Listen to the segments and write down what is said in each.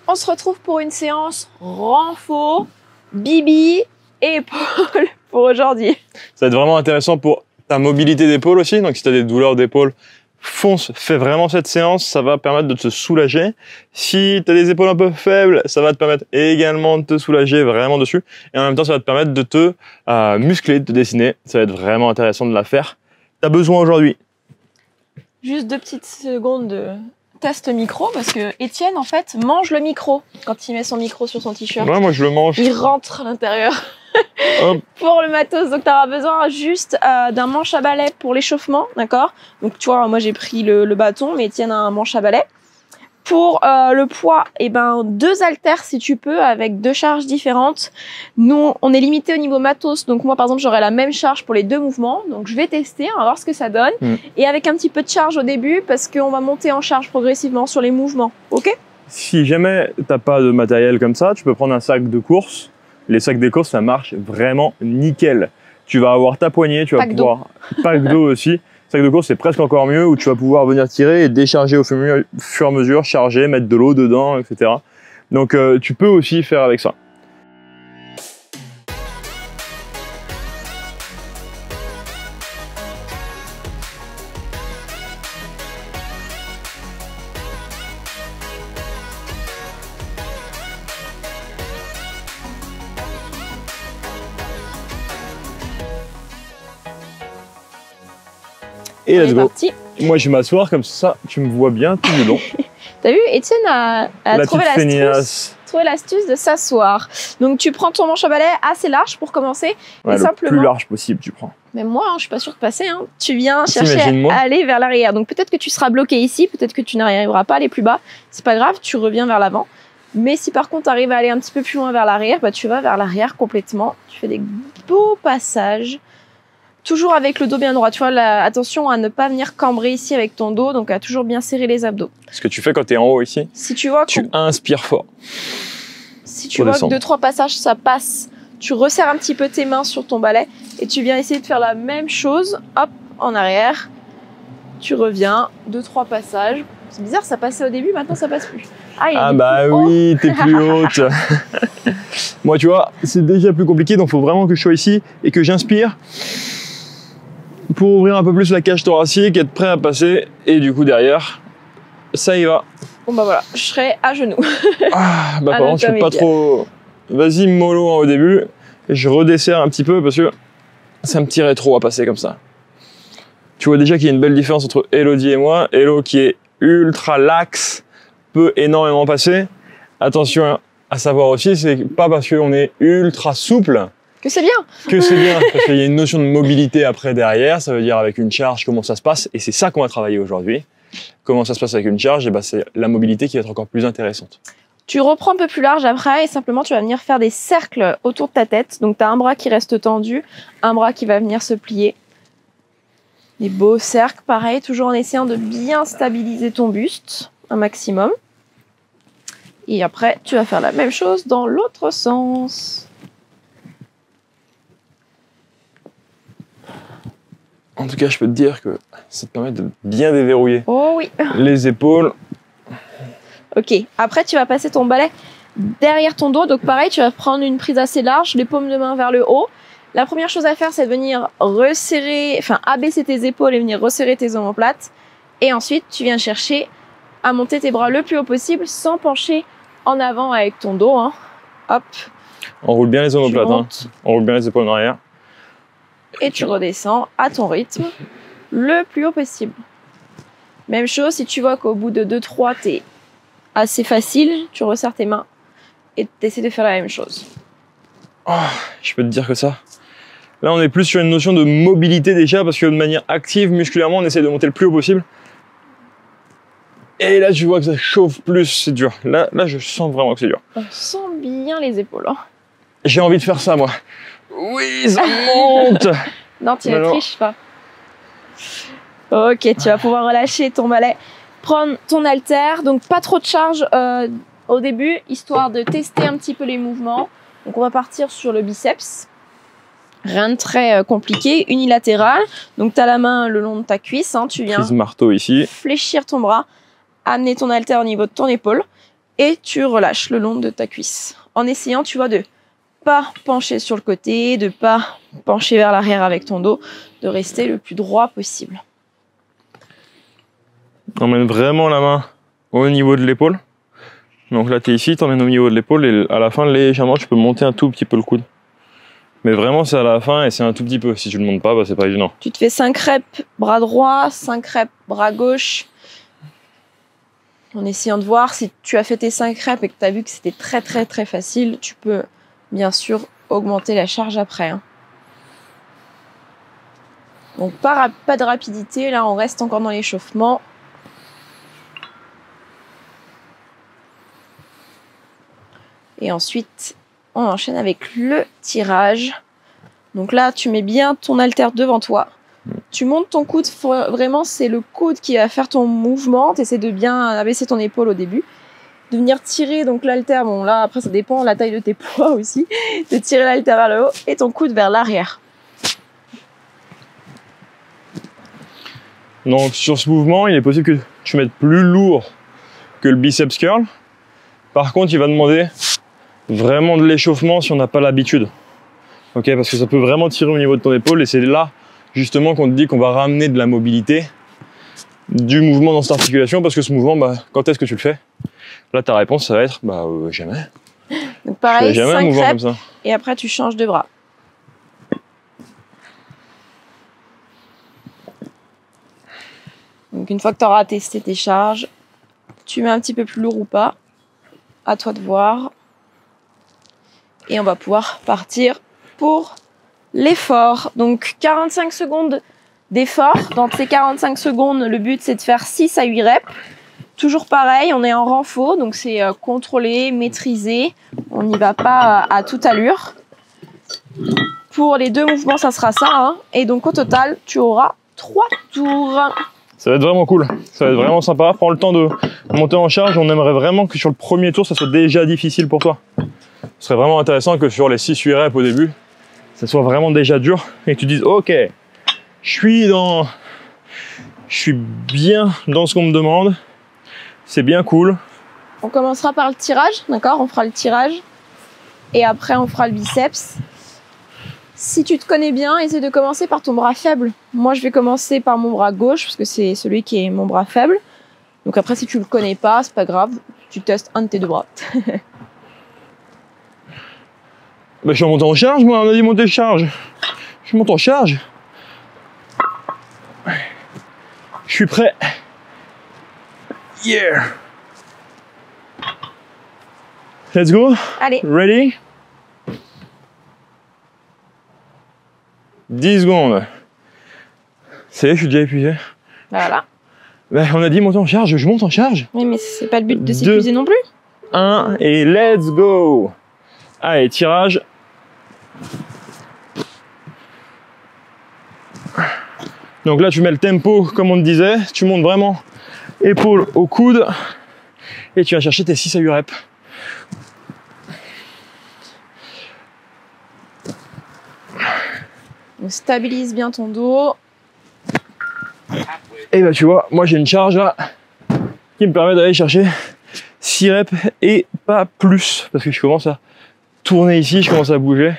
On se retrouve pour une séance renfo, bibi et épaules pour aujourd'hui. Ça va être vraiment intéressant pour ta mobilité d'épaule aussi. Donc si tu as des douleurs d'épaule, fonce, fais vraiment cette séance. Ça va permettre de te soulager. Si tu as des épaules un peu faibles, ça va te permettre également de te soulager vraiment dessus. Et en même temps, ça va te permettre de te muscler, de te dessiner. Ça va être vraiment intéressant de la faire. Tu as besoin aujourd'hui. Juste 2 petites secondes de test micro parce que Étienne en fait mange le micro quand il met son micro sur son t-shirt. Ouais, moi je le mange. Il rentre à l'intérieur. Pour le matos, donc tu auras besoin juste d'un manche à balai pour l'échauffement, d'accord? Donc tu vois, moi j'ai pris le bâton, mais Étienne a un manche à balai. Pour le poids, eh ben 2 haltères si tu peux, avec 2 charges différentes. Nous, on est limité au niveau matos, donc moi par exemple j'aurai la même charge pour les 2 mouvements. Donc je vais tester, on va voir ce que ça donne. Et avec un petit peu de charge au début, parce qu'on va monter en charge progressivement sur les mouvements, ok? Si jamais t'as pas de matériel comme ça, tu peux prendre un sac de course. Les sacs de course, ça marche vraiment nickel. Tu vas avoir ta poignée, tu vas pouvoir... Pack d'eau aussi. Sac de course, c'est presque encore mieux, où tu vas pouvoir venir tirer et décharger au fur et à mesure, charger, mettre de l'eau dedans, etc. Donc tu peux aussi faire avec ça. Et let's go. Moi, je vais m'asseoir comme ça, tu me vois bien tout le long. T'as vu, Étienne a trouvé l'astuce de s'asseoir. Donc, tu prends ton manche à balai assez large pour commencer. Ouais, et le simplement, plus large possible, tu prends. Mais moi, je suis pas sûre de passer. Tu viens chercher à aller vers l'arrière. Donc, peut-être que tu seras bloqué ici, peut-être que tu n'arriveras pas à aller plus bas. C'est pas grave, tu reviens vers l'avant. Mais si par contre, tu arrives à aller un petit peu plus loin vers l'arrière, bah, tu vas vers l'arrière complètement. Tu fais des beaux passages. Toujours avec le dos bien droit, tu vois, attention à ne pas venir cambrer ici avec ton dos, donc à toujours bien serrer les abdos. Ce que tu fais quand tu es en haut ici, si tu vois tu inspires fort. Si tu vois que 2-3 passages, ça passe, tu resserres un petit peu tes mains sur ton balai et tu viens essayer de faire la même chose, hop, en arrière. Tu reviens, 2-3 passages. C'est bizarre, ça passait au début, maintenant ça passe plus. Ah bah oui, t'es plus haute. Moi, tu vois, c'est déjà plus compliqué, donc il faut vraiment que je sois ici et que j'inspire pour ouvrir un peu plus la cage thoracique, être prêt à passer, et du coup derrière, ça y va. Bon bah voilà, je serai à genoux. Ah, bah par contre, je fais pas trop... Vas-y mollo au début, et je redesserre un petit peu parce que ça me tirait trop à passer comme ça. Tu vois déjà qu'il y a une belle différence entre Elodie et moi. Elo qui est ultra laxe, peut énormément passer. Attention à savoir aussi, c'est pas parce qu'on est ultra souple que c'est bien. Que c'est bien, parce qu'il y a une notion de mobilité après derrière, ça veut dire avec une charge, comment ça se passe, et c'est ça qu'on va travailler aujourd'hui. Comment ça se passe avec une charge, et ben c'est la mobilité qui va être encore plus intéressante. Tu reprends un peu plus large après, et simplement tu vas venir faire des cercles autour de ta tête. Donc tu as un bras qui reste tendu, un bras qui va venir se plier. Des beaux cercles, pareil, toujours en essayant de bien stabiliser ton buste, un maximum. Et après, tu vas faire la même chose dans l'autre sens. En tout cas, je peux te dire que ça te permet de bien déverrouiller oui. Les épaules. Ok, après tu vas passer ton balai derrière ton dos. Donc pareil, tu vas prendre une prise assez large, les paumes de main vers le haut. La première chose à faire, c'est de venir resserrer, enfin abaisser tes épaules et venir resserrer tes omoplates. Et ensuite, tu viens chercher à monter tes bras le plus haut possible sans pencher en avant avec ton dos. Hop. On roule bien les omoplates, on roule bien les épaules en arrière. Et tu redescends à ton rythme le plus haut possible. Même chose, si tu vois qu'au bout de 2-3, t'es assez facile, tu resserres tes mains et tu essaies de faire la même chose. Oh, je peux te dire que ça. Là, on est plus sur une notion de mobilité déjà, parce que de manière active, musculairement, on essaie de monter le plus haut possible. Et là, tu vois que ça chauffe plus, c'est dur. Là, je sens vraiment que c'est dur. On sent bien les épaules. J'ai envie de faire ça, moi. Oui, ça monte. Non, tu ne triches pas. Ok, tu vas pouvoir relâcher ton balai. Prendre ton haltère, donc pas trop de charge au début, histoire de tester un petit peu les mouvements. Donc on va partir sur le biceps. Rien de très compliqué, unilatéral. Donc tu as la main le long de ta cuisse, tu viens prise marteau ici. Fléchir ton bras, amener ton haltère au niveau de ton épaule. et tu relâches le long de ta cuisse. En essayant, tu vois, de pas pencher sur le côté, de pas pencher vers l'arrière avec ton dos, de rester le plus droit possible. Emmène vraiment la main au niveau de l'épaule. Donc là, tu es ici, tu emmènes au niveau de l'épaule et à la fin, légèrement, tu peux monter un tout petit peu le coude. Mais vraiment, c'est à la fin et c'est un tout petit peu. Si tu ne le montes pas, bah, c'est pas évident. Tu te fais 5 reps bras droit, 5 reps bras gauche. En essayant de voir si tu as fait tes 5 reps et que tu as vu que c'était très facile, tu peux bien sûr augmenter la charge après. Hein. Donc pas de rapidité, là on reste encore dans l'échauffement. Et ensuite, on enchaîne avec le tirage. Donc là, tu mets bien ton haltère devant toi. Tu montes ton coude, vraiment c'est le coude qui va faire ton mouvement. Tu essaies de bien abaisser ton épaule au début. De venir tirer donc l'haltère, bon là après ça dépend la taille de tes poids aussi. De tirer l'haltère vers le haut et ton coude vers l'arrière. Donc sur ce mouvement, il est possible que tu mettes plus lourd que le biceps curl. Par contre, il va demander vraiment de l'échauffement si on n'a pas l'habitude. Ok, parce que ça peut vraiment tirer au niveau de ton épaule et c'est là justement qu'on te dit qu'on va ramener de la mobilité du mouvement dans cette articulation parce que ce mouvement, bah, quand est-ce que tu le fais? Là, ta réponse, ça va être jamais. Donc pareil, jamais 5 un mouvement reps, comme ça. Et après tu changes de bras. Donc une fois que tu auras testé tes charges, tu mets un petit peu plus lourd ou pas. À toi de voir. Et on va pouvoir partir pour l'effort. Donc 45 secondes d'effort. Dans ces 45 secondes, le but c'est de faire 6 à 8 reps. Toujours pareil, on est en renfort, donc c'est contrôlé, maîtrisé. On n'y va pas à toute allure. Pour les 2 mouvements, ça sera ça. Hein. Et donc au total, tu auras 3 tours. Ça va être vraiment cool, ça va être vraiment sympa. Prends le temps de monter en charge. On aimerait vraiment que sur le premier tour, ça soit déjà difficile pour toi. Ce serait vraiment intéressant que sur les 6-8 reps au début, ça soit vraiment déjà dur et que tu dises ok, je suis bien dans ce qu'on me demande, c'est bien cool. On commencera par le tirage, d'accord? On fera le tirage et après on fera le biceps. Si tu te connais bien, essaie de commencer par ton bras faible. Moi, je vais commencer par mon bras gauche parce que c'est celui qui est mon bras faible. Donc après, si tu le connais pas, c'est pas grave. Tu testes un de tes 2 bras. Bah, je suis en montant en charge, moi. On a dit monter charge. Je monte en charge. Je suis prêt. Yeah. Let's go. Allez. Ready? 10 secondes. Ça y est, je suis déjà épuisé. Voilà. Ben, on a dit monter en charge, je monte en charge. Oui, mais c'est pas le but de s'épuiser non plus. 1 et let's go. Allez, tirage. Donc là, tu mets le tempo comme on te disait. Tu montes vraiment épaule au coude. Et tu vas chercher tes 6 à 8 reps. Donc, stabilise bien ton dos. Et bah tu vois, moi j'ai une charge là qui me permet d'aller chercher 6 reps et pas plus. Parce que je commence à tourner ici, je commence à bouger.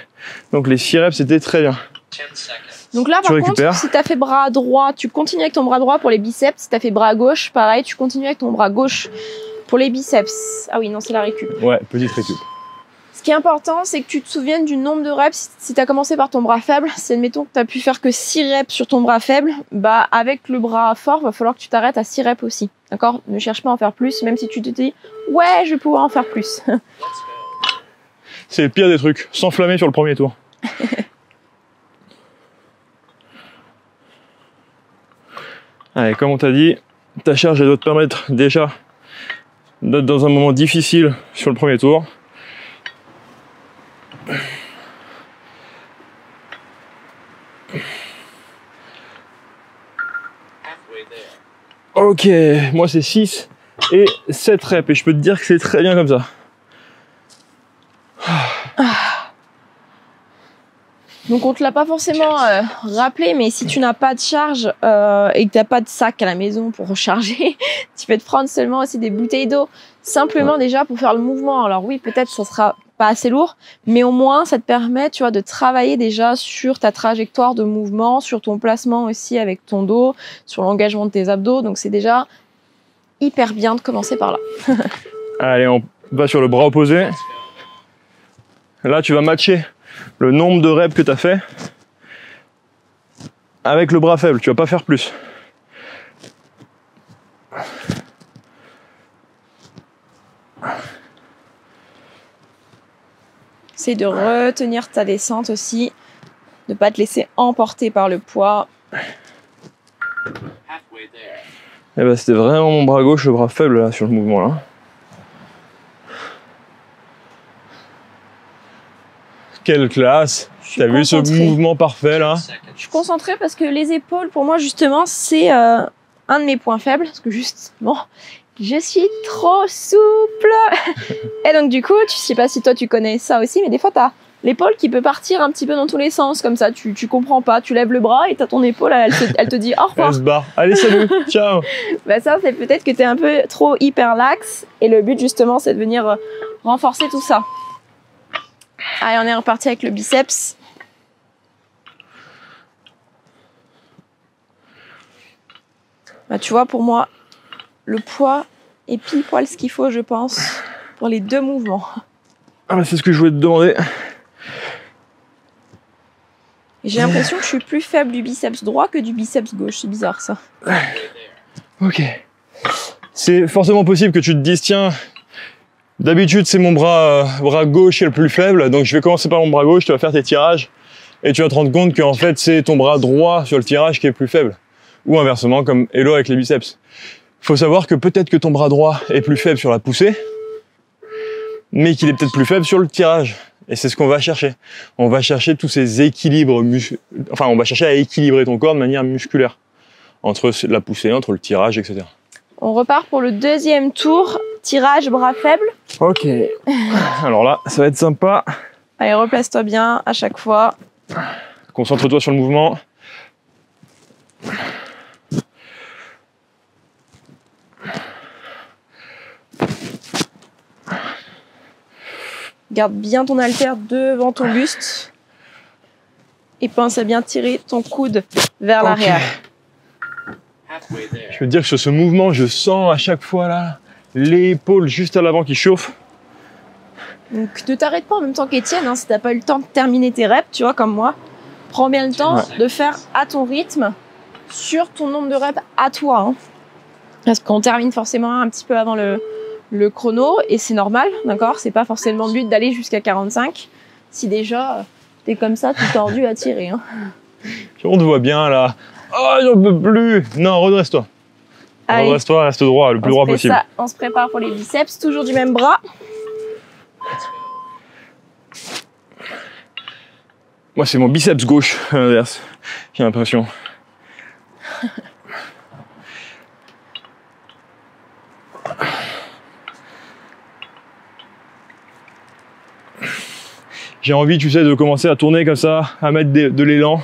Donc les 6 reps c'était très bien. Donc là par contre, si tu as fait bras droit, tu continues avec ton bras droit pour les biceps. Si tu as fait bras gauche, pareil, tu continues avec ton bras gauche pour les biceps. Ah oui, non, c'est la récup. Ouais, petite récup. Ce qui est important, c'est que tu te souviennes du nombre de reps. Si tu as commencé par ton bras faible, si admettons que tu as pu faire que 6 reps sur ton bras faible, bah avec le bras fort, va falloir que tu t'arrêtes à 6 reps aussi. D'accord? Ne cherche pas à en faire plus, même si tu te dis ouais, je vais pouvoir en faire plus. C'est le pire des trucs, s'enflammer sur le premier tour. Allez, comme on t'a dit, ta charge elle doit te permettre déjà d'être dans un moment difficile sur le premier tour. Ok, moi c'est 6 et 7 reps et je peux te dire que c'est très bien comme ça. Donc on te l'a pas forcément rappelé, mais si tu n'as pas de charge et que tu n'as pas de sac à la maison pour recharger, tu peux te prendre seulement aussi des bouteilles d'eau. Simplement déjà pour faire le mouvement. Alors oui, peut-être ça sera pas assez lourd, mais au moins ça te permet, tu vois, de travailler déjà sur ta trajectoire de mouvement, sur ton placement aussi avec ton dos, sur l'engagement de tes abdos. Donc c'est déjà hyper bien de commencer par là. Allez, on va sur le bras opposé. Là, tu vas matcher le nombre de reps que tu as fait avec le bras faible. Tu vas pas faire plus. Essaye de retenir ta descente aussi, de ne pas te laisser emporter par le poids. Et ben, c'était vraiment mon bras gauche, le bras faible là, sur le mouvement là. Quelle classe! T'as vu ce mouvement parfait là? Je suis concentrée parce que les épaules, pour moi justement, c'est un de mes points faibles. Parce que justement, je suis trop souple. Et donc du coup, je sais pas si toi tu connais ça aussi, mais des fois t'as l'épaule qui peut partir un petit peu dans tous les sens, comme ça, tu comprends pas, tu lèves le bras et t'as ton épaule, elle te dit au revoir. Elle se barre. Allez, salut, ciao. Bah ça, c'est peut-être que t'es un peu trop hyper lax, et le but justement, c'est de venir renforcer tout ça. Allez, on est reparti avec le biceps. Bah tu vois, pour moi, le poids est pile poil ce qu'il faut, je pense, pour les deux mouvements. Ah bah c'est ce que je voulais te demander. J'ai l'impression que je suis plus faible du biceps droit que du biceps gauche. C'est bizarre ça. Ok. C'est forcément possible que tu te dises, tiens, d'habitude c'est mon bras gauche qui est le plus faible, donc je vais commencer par mon bras gauche, tu vas faire tes tirages, et tu vas te rendre compte qu'en fait c'est ton bras droit sur le tirage qui est plus faible. Ou inversement, comme Hello avec les biceps. Il faut savoir que peut-être que ton bras droit est plus faible sur la poussée, mais qu'il est peut-être plus faible sur le tirage. Et c'est ce qu'on va chercher. On va chercher tous ces équilibres enfin, on va chercher à équilibrer ton corps de manière musculaire. Entre la poussée, entre le tirage, etc. On repart pour le deuxième tour. Tirage, bras faible. Ok. Alors là, ça va être sympa. Allez, replace-toi bien à chaque fois. Concentre-toi sur le mouvement. Garde bien ton haltère devant ton buste. Et pense à bien tirer ton coude vers l'arrière. Je veux te dire que sur ce mouvement, je sens à chaque fois là l'épaule juste à l'avant qui chauffe. Donc ne t'arrête pas en même temps qu'Étienne, hein, si t'as pas eu le temps de terminer tes reps, tu vois, comme moi. Prends bien le temps de faire à ton rythme, sur ton nombre de reps à toi. Hein. Parce qu'on termine forcément un petit peu avant le chrono, et c'est normal, d'accord? C'est pas forcément le but d'aller jusqu'à 45, si déjà t'es comme ça, tout tordu à tirer. Hein. On te voit bien là. Oh, j'en peux plus. Non, redresse-toi. Redresse-toi, reste droit, le plus droit possible. On se prépare pour les biceps, toujours du même bras. Moi, c'est mon biceps gauche, à l'inverse. J'ai l'impression. J'ai envie, tu sais, de commencer à tourner comme ça, à mettre de l'élan.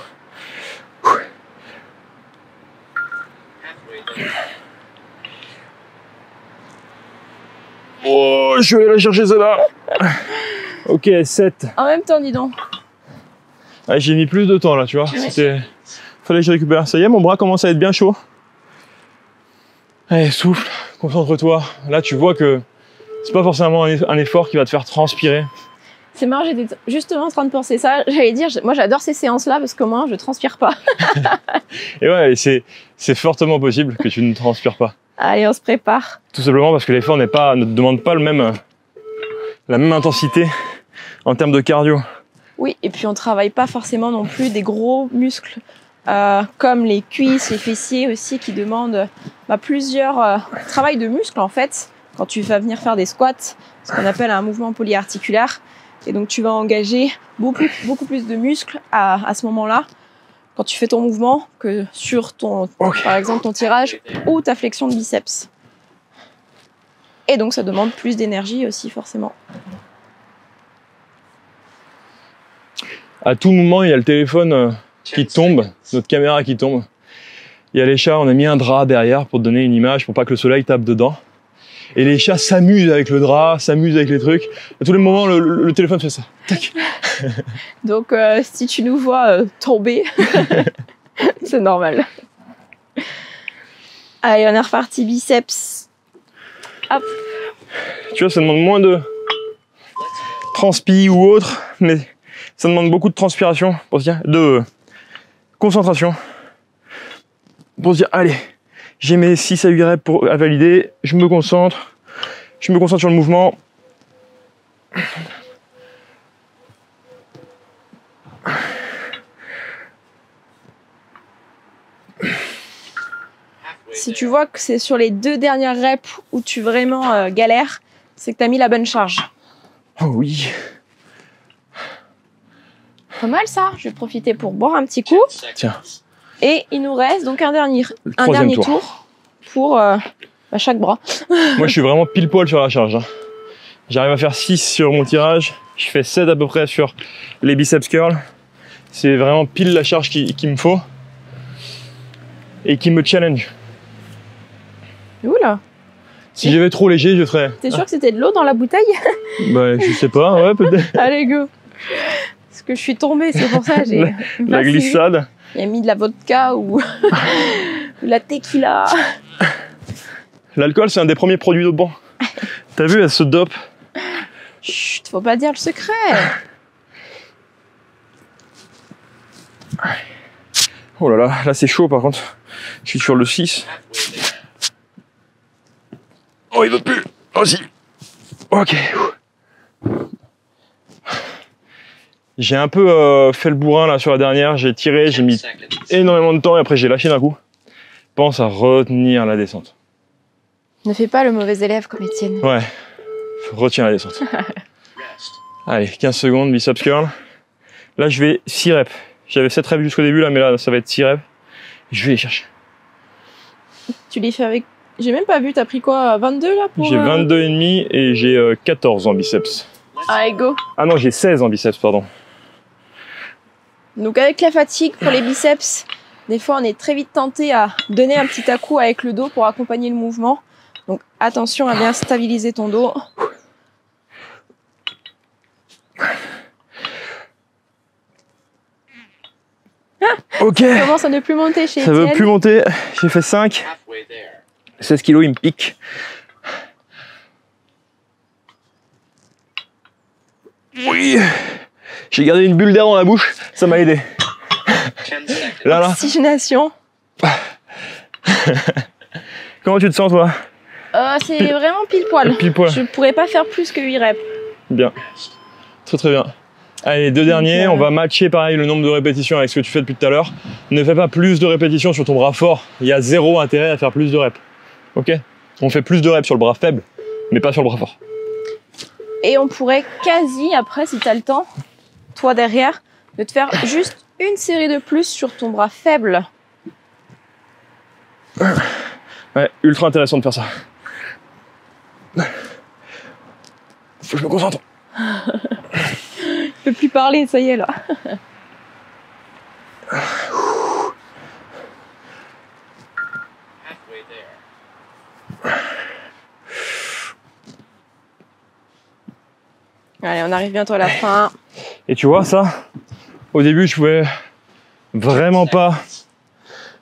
Oh, je vais aller la chercher celle-là. Ok, 7. En même temps, dis donc. Ah, j'ai mis plus de temps là, tu vois. Fallait que je récupère. Ça y est, mon bras commence à être bien chaud. Allez, souffle, concentre-toi. Là, tu vois que c'est pas forcément un effort qui va te faire transpirer. C'est marrant, j'étais justement en train de penser ça. J'allais dire, moi j'adore ces séances-là parce qu'au moins je transpire pas. Et ouais, c'est fortement possible que tu ne transpires pas. Allez, on se prépare. Tout simplement parce que l'effort ne te demande pas la même intensité en termes de cardio. Oui, et puis on travaille pas forcément non plus des gros muscles comme les cuisses, les fessiers aussi qui demandent plusieurs travail de muscles en fait. Quand tu vas venir faire des squats, ce qu'on appelle un mouvement polyarticulaire. Et donc, tu vas engager beaucoup plus de muscles à ce moment-là, quand tu fais ton mouvement, que sur par exemple, ton tirage ou ta flexion de biceps. Et donc, ça demande plus d'énergie aussi, forcément. À tout moment, il y a le téléphone qui tombe, notre caméra qui tombe. Il y a les chats, on a mis un drap derrière pour te donner une image, pour pas que le soleil tape dedans. Et les chats s'amusent avec le drap, s'amusent avec les trucs. À tous les moments, le téléphone fait ça. Tac. Donc, si tu nous vois tomber, c'est normal. Allez, on est reparti biceps. Hop. Tu vois, ça demande moins de transpi ou autre, mais ça demande beaucoup de transpiration pour se dire, de concentration pour se dire, allez, j'ai mes 6 à 8 reps à valider, je me concentre sur le mouvement. Si tu vois que c'est sur les 2 dernières reps où tu vraiment galères, c'est que tu as mis la bonne charge. Oh oui. Pas mal ça. Je vais profiter pour boire un petit coup. Tiens. Et il nous reste donc un dernier tour pour chaque bras. Moi, je suis vraiment pile poil sur la charge. Hein. J'arrive à faire 6 sur mon tirage. Je fais 7 à peu près sur les biceps curls. C'est vraiment pile la charge qu'il me faut. Et qui me challenge. Oula. Si j'avais trop léger, je ferais. T'es sûr que c'était de l'eau dans la bouteille? Bah, je sais pas, ouais, peut-être. Allez, go. Parce que je suis tombée, c'est pour ça. La glissade. Il a mis de la vodka ou la tequila. L'alcool, c'est un des premiers produits dopants. T'as vu, elle se dope. Chut, faut pas dire le secret. Oh là là, là c'est chaud par contre. Je suis sur le 6. Oh, il veut plus. Oh si. Ok. J'ai un peu fait le bourrin là sur la dernière. J'ai tiré, j'ai mis énormément de temps et après j'ai lâché d'un coup. Pense à retenir la descente. Ne fais pas le mauvais élève comme Étienne. Ouais. Retiens la descente. Allez, 15 secondes, biceps curl. Là, je vais 6 reps. J'avais 7 reps jusqu'au début, là, mais là, ça va être 6 reps. Je vais les chercher. Tu les fais avec... J'ai même pas vu, t'as pris quoi, 22 là pour... J'ai 22,5 et j'ai 14 en biceps. Allez, go. Ah non, j'ai 16 en biceps, pardon. Donc avec la fatigue pour les biceps, des fois on est très vite tenté à donner un petit à-coup avec le dos pour accompagner le mouvement. Donc attention à bien stabiliser ton dos. Ok. Ça commence à ne plus monter chez Étienne. Ça veut plus monter. J'ai fait 5. 16 kilos, il me pique. Oui. J'ai gardé une bulle d'air dans la bouche. Ça m'a aidé. Là. Oxygénation. Comment tu te sens, toi? C'est vraiment pile poil. Pile poil. Je pourrais pas faire plus que 8 reps. Bien. Très très bien. Allez, 2 derniers, on va matcher pareil le nombre de répétitions avec ce que tu fais depuis tout à l'heure. Ne fais pas plus de répétitions sur ton bras fort. Il y a 0 intérêt à faire plus de reps. Ok? On fait plus de reps sur le bras faible, mais pas sur le bras fort. Et on pourrait quasi, après, si tu as le temps, toi derrière, de te faire juste une série de plus sur ton bras faible. Ouais, ultra intéressant de faire ça. Faut que je me concentre. Je peux plus parler, ça y est là. Allez, on arrive bientôt à la fin. Et tu vois ça, au début je pouvais vraiment pas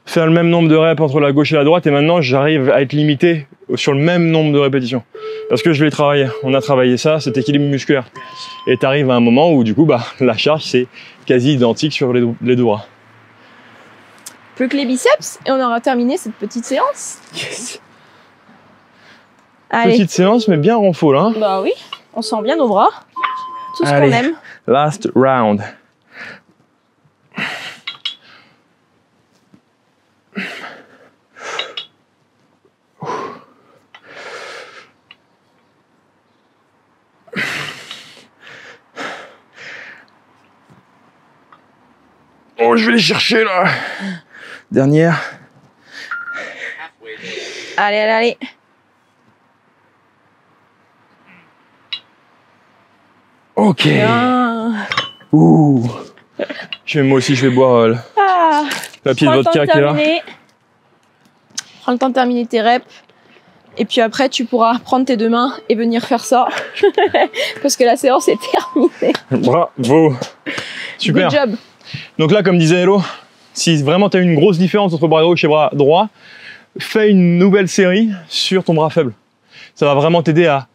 faire le même nombre de reps entre la gauche et la droite et maintenant j'arrive à être limité sur le même nombre de répétitions. Parce que je l'ai travaillé, on a travaillé ça, cet équilibre musculaire. Et tu arrives à un moment où du coup la charge c'est quasi identique sur les 2 bras. Plus que les biceps et on aura terminé cette petite séance. Yes. Allez. Petite séance mais bien renfort là. Hein. Bah oui, on sent bien nos bras. Tout ce qu'on aime. Last round. Oh, je vais les chercher là. Dernière. Allez, allez, allez. Ok. Bien. Ouh. Moi aussi, je vais boire la petite vodka qui est là. Prends le temps de terminer tes reps. Et puis après, tu pourras prendre tes 2 mains et venir faire ça. Parce que la séance est terminée. Bravo. Super. Good job. Donc là, comme disait Hello, si vraiment tu as une grosse différence entre bras gauche et bras droit, fais une nouvelle série sur ton bras faible. Ça va vraiment t'aider à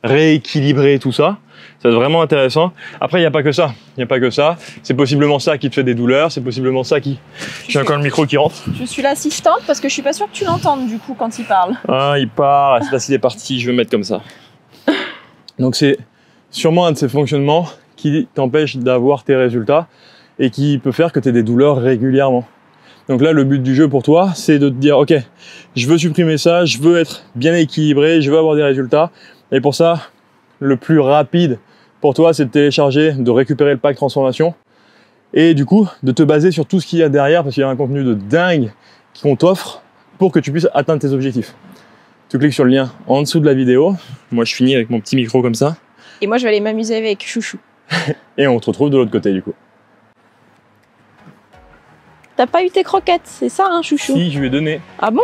rééquilibrer tout ça. Ça va être vraiment intéressant. Après, il n'y a pas que ça. Il n'y a pas que ça. C'est possiblement ça qui te fait des douleurs. C'est possiblement ça qui... J'ai encore le micro qui rentre. Je suis l'assistante parce que je suis pas sûre que tu l'entendes du coup quand il parle. Ah, il part. C'est parce qu'il est parti. Je vais mettre comme ça. Donc c'est sûrement un de ces fonctionnements qui t'empêche d'avoir tes résultats et qui peut faire que tu aies des douleurs régulièrement. Donc là, le but du jeu pour toi, c'est de te dire, ok, je veux supprimer ça, je veux être bien équilibré, je veux avoir des résultats. Et pour ça, le plus rapide pour toi, c'est de télécharger, de récupérer le pack transformation et du coup, de te baser sur tout ce qu'il y a derrière parce qu'il y a un contenu de dingue qu'on t'offre pour que tu puisses atteindre tes objectifs. Tu cliques sur le lien en dessous de la vidéo. Moi, je finis avec mon petit micro comme ça. Et moi, je vais aller m'amuser avec Chouchou. Et on te retrouve de l'autre côté du coup. T'as pas eu tes croquettes, c'est ça, hein, Chouchou? Si, je lui ai donné. Ah bon?